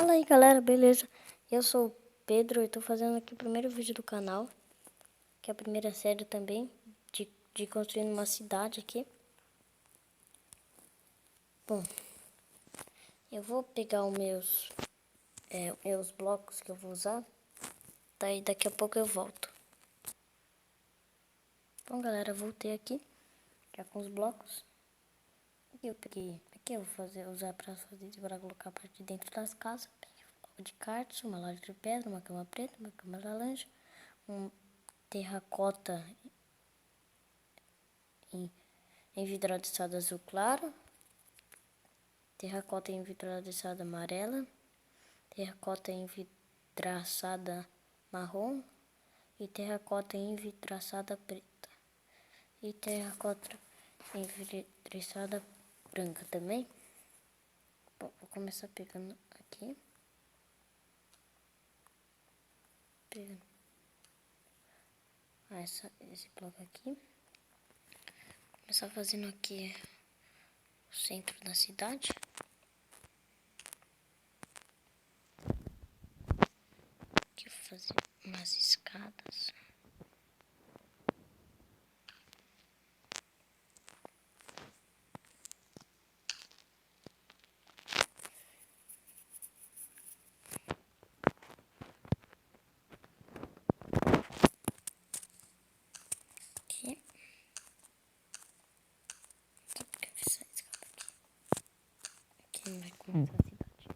Fala aí galera, beleza? Eu sou o Pedro e tô fazendo aqui o primeiro vídeo do canal, que é a primeira série também, de construindo uma cidade aqui. Bom, eu vou pegar os meus blocos que eu vou usar, daí daqui a pouco eu volto. Bom galera, voltei aqui, já com os blocos. Aqui eu peguei, aqui eu vou usar para colocar a parte de dentro das casas. Peguei um bloco de quartzo, uma laje de pedra, uma cama preta, uma cama laranja, um terracota envidraçado azul claro, terracota envidraçada amarela, terracota envidraçada marrom e terracota envidraçada preta e terracota envidraçada branca também. Bom, vou começar pegando aqui, pegando esse bloco aqui, começar fazendo aqui o centro da cidade. Aqui eu vou fazer umas escadas. Aqui. Só porque eu fiz essa escada aqui. Aqui não vai começar a cidade.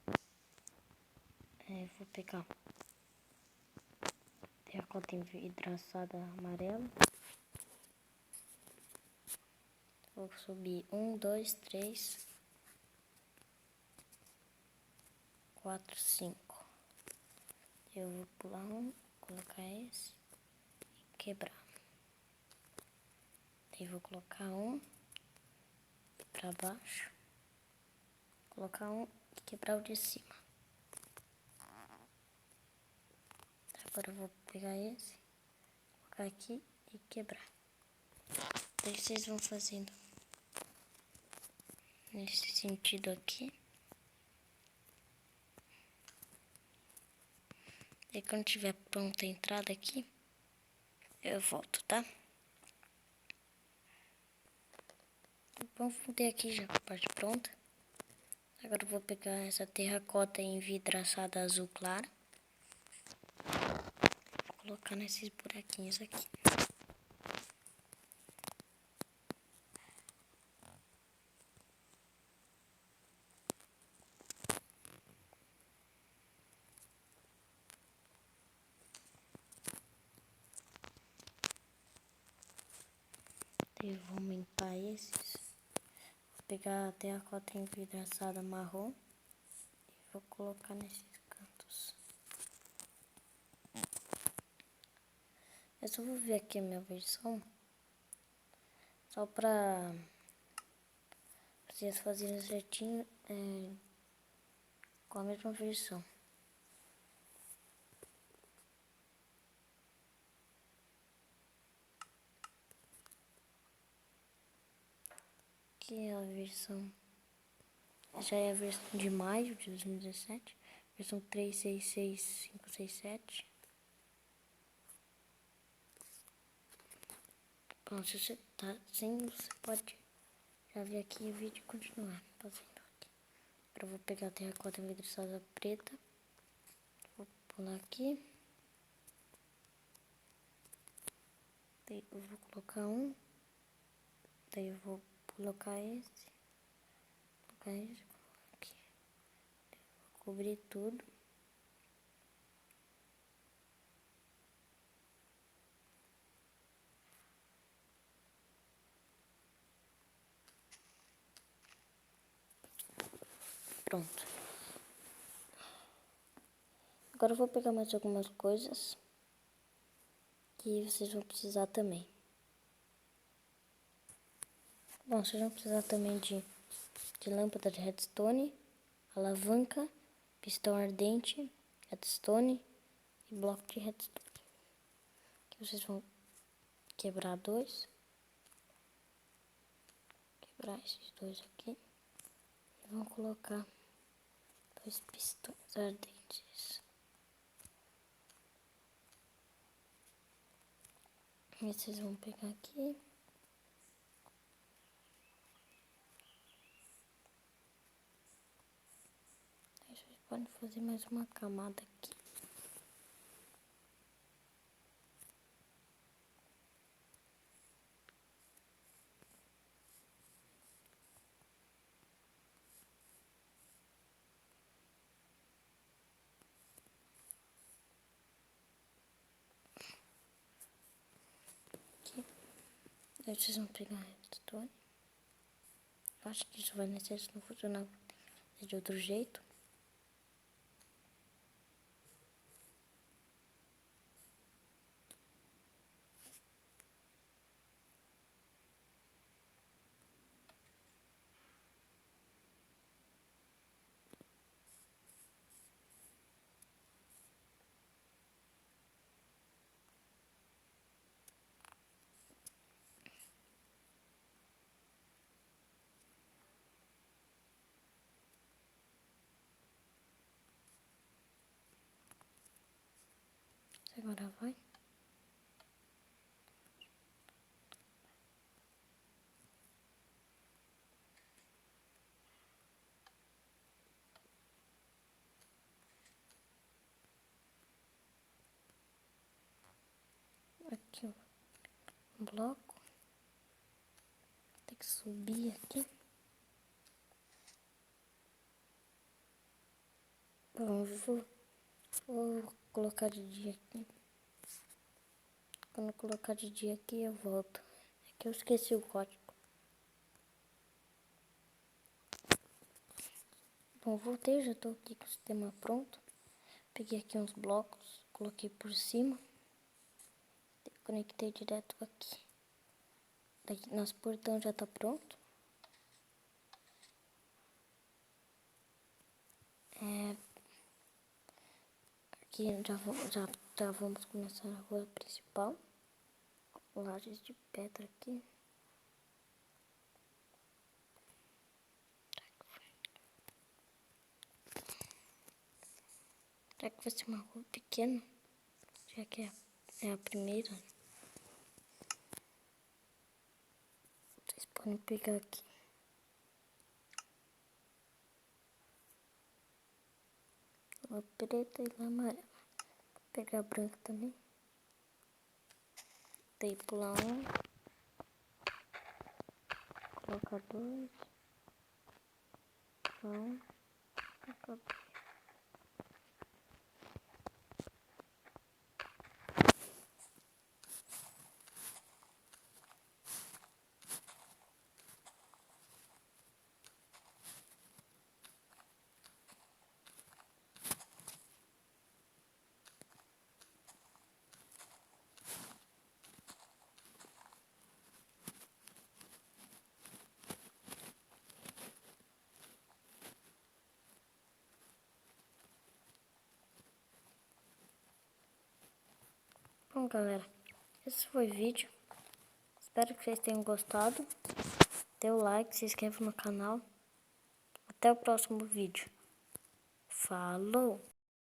Eu vou pegar terracota envidraçada amarela. Vou subir 1, 2, 3, 4, 5. Eu vou pular um, colocar esse e quebrar. Daí vou colocar um pra baixo, colocar um e quebrar o de cima. Agora eu vou pegar esse, colocar aqui e quebrar. Daí vocês vão fazendo nesse sentido aqui. E quando tiver pronta a entrada aqui, eu volto, tá? Vamos ter aqui já a parte pronta. Agora eu vou pegar essa terracota envidraçada azul claro. Vou colocar nesses buraquinhos aqui. Eu vou aumentar esses. Vou pegar a terracota envidraçada marrom e vou colocar nesses cantos. Eu só vou ver aqui a minha versão, só pra vocês fazerem certinho com a mesma versão. Aqui é a versão, já é a versão de maio de 2017, versão 3.66567. Bom, se você tá assim, você pode já ver aqui o vídeo e continuar fazendo aqui. Agora eu vou pegar a terracota envidraçada preta, vou pular aqui, daí eu vou colocar um, daí eu vou colocar esse, aqui, vou cobrir tudo. Pronto. Agora eu vou pegar mais algumas coisas que vocês vão precisar também. Bom, vocês vão precisar também de lâmpada de redstone, alavanca, pistão ardente, redstone e bloco de redstone. Aqui vocês vão quebrar dois. Quebrar esses dois aqui. E vão colocar 2 pistões ardentes. E vocês vão pegar aqui. Aí vocês podem fazer mais uma camada aqui. Aí vocês vão pegar redstone. Eu acho que isso vai necessitar, não funcionar de outro jeito. Agora vai. Aqui um bloco. Tem que subir aqui. Bom, vou colocar de dia aqui. Quando eu colocar de dia aqui, eu volto. É que eu esqueci o código. Bom, voltei, já tô aqui com o sistema pronto. Peguei aqui uns blocos, coloquei por cima. Conectei direto aqui. Daqui nosso portão já tá pronto. Aqui já vamos começar a rua principal. Lajes de pedra aqui. Será que vai ser uma rua pequena? Já que é a primeira. Vocês podem pegar aqui. Uma preta e uma amarela. Vou pegar a branca também. Daí pular um. Colocar dois. Pular um. Colocar dois. Bom, galera, esse foi o vídeo. Espero que vocês tenham gostado. Dê o like, se inscreva no canal. Até o próximo vídeo. Falou!